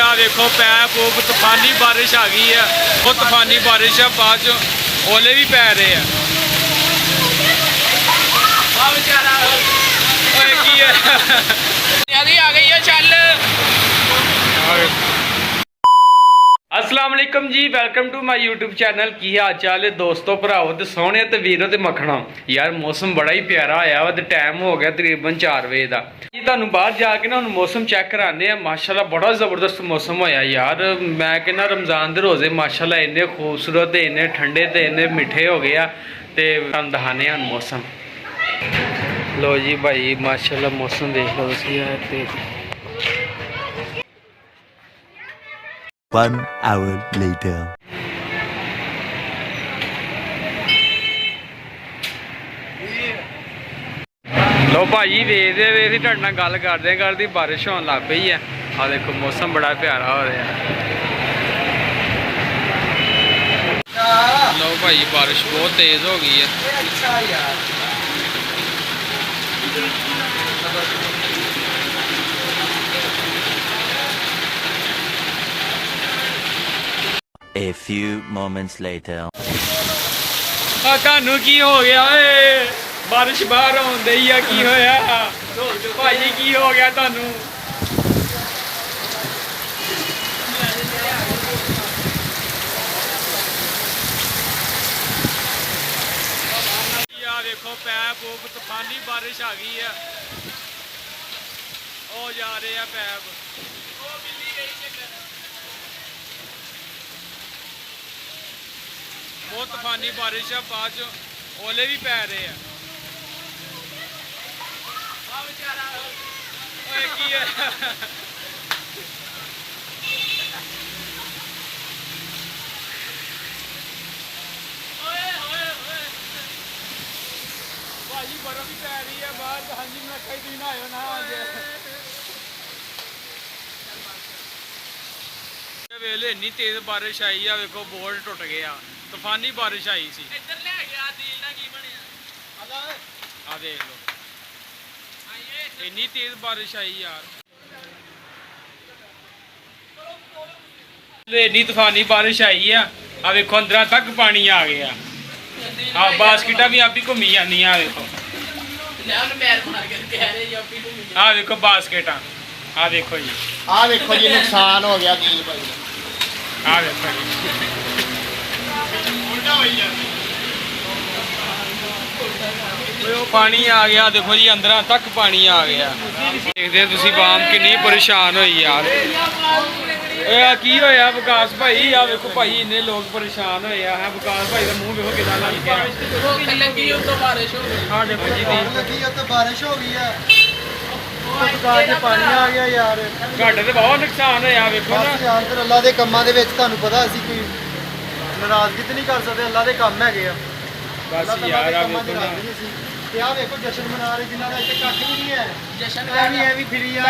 ਆ ਦੇਖੋ ਪੈਪ ਤੂਫਾਨੀ ਬਾਰਿਸ਼ ਆ ਗਈ ਹੈ। ਉਹ ਤੂਫਾਨੀ ਬਾਰਿਸ਼ ਆ, ਬਾਅਦ ਚ ਓਲੇ ਵੀ ਪੈ ਰਹੇ ਆ। ਓਏ ਕੀ ਹੈ ਆ ਗਈ ਹੈ ਚੱਲ। अस्सलाम वालेकुम जी, welcome to my YouTube channel. की हाल चाल है दोस्तों, भराओ ते सोहणे ते वीरो ते मखना। यार मौसम बड़ा ही प्यारा होया वा ते टाइम हो गया तकरीबन 4 बजे का। जी तुहानू बाहर जाके ना हुण मौसम चेक कराने आ। माशाल्लाह बड़ा ज़बरदस्त मौसम होया यार। मैं कहना रमज़ान दे रोज़े माशाल्लाह इन्ने खूबसूरत ते इन्ने ठंडे ते इन्ने मिठे हो गए ते तुहानू दिखाने आ मौसम। लो जी भाई माशाल्लाह मौसम देख लो तुसीं यार ते 1 hour later. लो भाई वेखदे वे तुहाडे नाल गल करदे बारिश होने लग पई है। आ देखो मौसम बड़ा प्यारा हो रहा है। लो भाई बारिश बहुत तेज हो गई है। A few moments later. ਤੁਹਾਨੂੰ ਕੀ ਹੋ ਗਿਆ ਓਏ? ਬਾਰਿਸ਼ ਬਾਹਰ ਆਉਂਦੀ ਹੀ ਆ, ਕੀ ਹੋਇਆ ਭਾਜੀ? ਕੀ ਹੋ ਗਿਆ ਤੁਹਾਨੂੰ? ਆ ਦੇਖੋ ਪੈਪ ਤੂਫਾਨੀ ਬਾਰਿਸ਼ ਆ ਗਈ ਆ। ਉਹ ਜਾ ਰਹੇ ਆ ਪੈਪ। बहुत तूफानी बारिश है, बाद च ओले भी पै रहे हैं। की है भाजी बर्फ भी पै रही है बाहर। हाँ जी मैं कई दिन आयो ना वेले इन्नी तेज बारिश आई है। देखो बोर्ड टुट गया। तूफानी बारिश आई सी। इधर ले गया दिल ना की बनया। आ देख लो इन्नी तेज बारिश आई यार। इन्नी तूफानी बारिश आई है। आ देखो अंदर तक पानी आ गया। हाँ बास्केटा भी आप ही घूमी जानी। आ देखो आ देखो बास्केटा। आ देखो जी, आ देखो जी नुकसान हो गया दिल भाई। आ देखो जी पानी आ गया। देखो जी अंदर तक पानी आ गया। देखते तुसी बाम कितनी परेशान हुई यार। की होया विकास भाई? आ देखो भाई इन्ने लोग परेशान होए हैं। विकास भाई का मुंह देखो कितना लग गया। हाँ देखो जी बारिश हो गई है। दुकान से पानी आ गया यार। घाटे तो बहुत नुकसान होया। देखो ना यार फिर अल्लाह के कामां दे विच तुहानू पता असीं कोई नाराजगी तो नहीं कर सकते। अल्लाह के काम है बस यार। आ देखो ना क्या देखो जश्न मना रहे जिन्होंने इतने कख भी नहीं है। जश्न है भी फ्री है।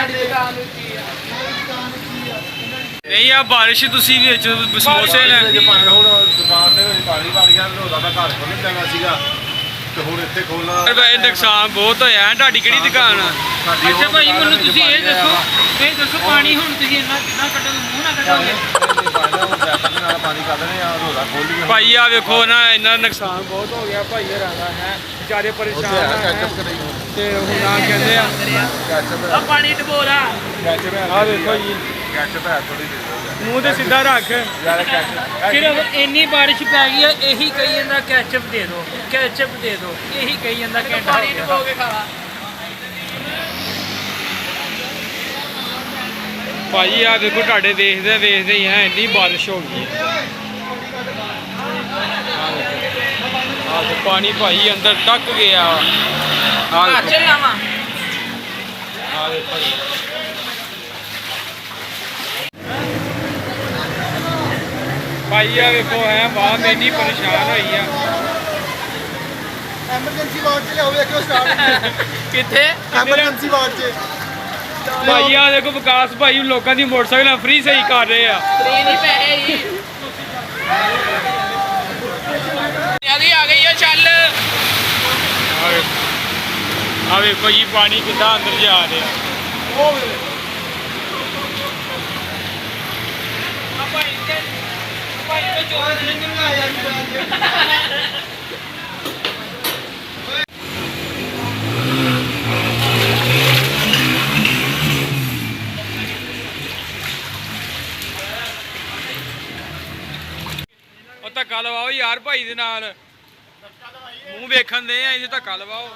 नहीं यार बारिश तुसी विच समोसे ले दुकान दे विच पानी भर गया। रोदा मैं घर खोलण जाना सीगा ते हुण इत्थे खोलना। नुकसान बहुत होया है। ਤੁਹਾਡੀ ਕਿਹੜੀ ਦੁਕਾਨ ਆ? अच्छा भाई मैनू तुसी ये दसो पानी हुण तुसी इन्ना कितना कड्डोगे? मूंह ना कड्डोगे? पानी कर देने यार। रोदा खोल लिया भाई आ देखो ना इन्ना नुकसान बहुत हो गया भाई होरां दा है। बेचारे परेशान है ते हुण आ कहंदे आ आ पानी डबोरा। आ देखो जी कैचअप है थोड़ी देर मुंह ते सीधा रख यार। कैचअप सिर्फ इन्नी बारिश पै गई है यही कही जांदा कैचअप दे दो, कैचअप दे दो, यही कही जांदा घंटा पानी डबोगे खावा। भाई आ देखो ਤੁਹਾਡੇ ਦੇਖਦੇ ਵੇਖਦੇ ਹੀ ਹੈ ਇੰਨੀ ਬਾਰਿਸ਼ ਹੋ ਗਈ ਹੈ। ਆ ਤੇ ਪਾਣੀ ਭਾਈ ਅੰਦਰ ਤੱਕ ਗਿਆ। ਆ चल आवा देखो जी भाई आ देखो है बात इन्नी परेशान हुई है। एमरजेंसी वार्ड च लियाओ देखो स्टार्ट किथे एमरजेंसी वार्ड च भाई आ देखो विकास भाई लोगों की मोटरसाइकिल फ्री सही कर रहे हैं। फ्री नहीं पैसे ही आ गई है चल। आ देखो जी पानी कितना अंदर जा रहा है। ਉਹ ਧੱਕਾ ਲਵਾਓ ਯਾਰ ਭਾਈ ਦੇ ਨਾਲ ਮੂੰਹ ਵੇਖਣ ਦੇ ਆ ਇਹਦੇ ਧੱਕਾ ਲਵਾਓ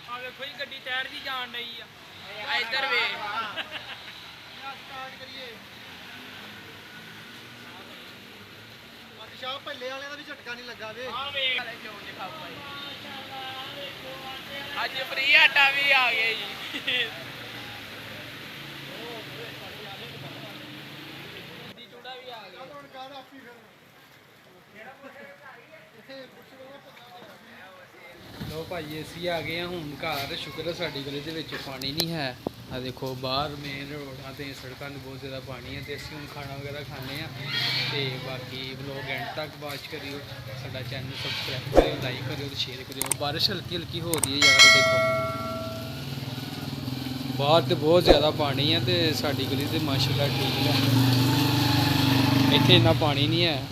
ਆ ਵੇਖੋ ਜੀ ਗੱਡੀ ਟਾਇਰ ਦੀ ਜਾਣ ਡਈ ਆ ਇੱਧਰ ਵੇ ਸ਼ਾਹ ਭੱਲੇ ਵਾਲਿਆਂ ਦਾ ਵੀ ਝਟਕਾ ਨਹੀਂ ਲੱਗਾ ਵੇ ਅੱਜ ਫ੍ਰੀ ਆਟਾ ਵੀ ਆ ਗਿਆ ਜੀ ਚੂੜਾ ਵੀ ਆ ਗਿਆ ਹੁਣ ਕਾਹ ਆਪੀ ਫਿਰ ਲੋ ਭਾਈ ਅਸੀਂ ਆ ਗਏ ਆ ਹੁਣ ਘਰ। ਸ਼ੁਕਰ ਹੈ ਸਾਡੀ ਗਲੀ ਦੇ ਵਿੱਚ ਪਾਣੀ ਨਹੀਂ ਹੈ। ਆ ਦੇਖੋ ਬਾਹਰ ਮੇਨ ਰੋਡਾਂ ਤੇ ਸੜਕਾਂ 'ਤੇ ਬਹੁਤ ਜ਼ਿਆਦਾ ਪਾਣੀ ਹੈ ਤੇ ਅਸੀਂ ਹੁਣ ਖਾਣਾ ਵਗੈਰਾ ਖਾਂਦੇ ਆ ਤੇ ਬਾਕੀ ਵਲੋਗ ਐਂਡ ਤੱਕ ਵਾਚ ਕਰਿਓ। ਸਾਡਾ ਚੈਨਲ ਸਬਸਕ੍ਰਾਈਬ ਕਰਿਓ, ਲਾਈਕ ਕਰਿਓ ਤੇ ਸ਼ੇਅਰ ਕਰਿਓ। ਬਾਰਿਸ਼ ਹਲਕੀ ਹਲਕੀ ਹੋ ਰਹੀ ਹੈ ਯਾਰ, ਦੇਖੋ ਬਾਹਰ ਤੇ ਬਹੁਤ ਜ਼ਿਆਦਾ ਪਾਣੀ ਹੈ ਤੇ ਸਾਡੀ ਗਲੀ ਤੇ ਮਾਸ਼ਾਅੱਲਾ ਠੀਕ ਹੈ। ਇੱਥੇ ਇੰਨਾ ਪਾਣੀ ਨਹੀਂ ਹੈ।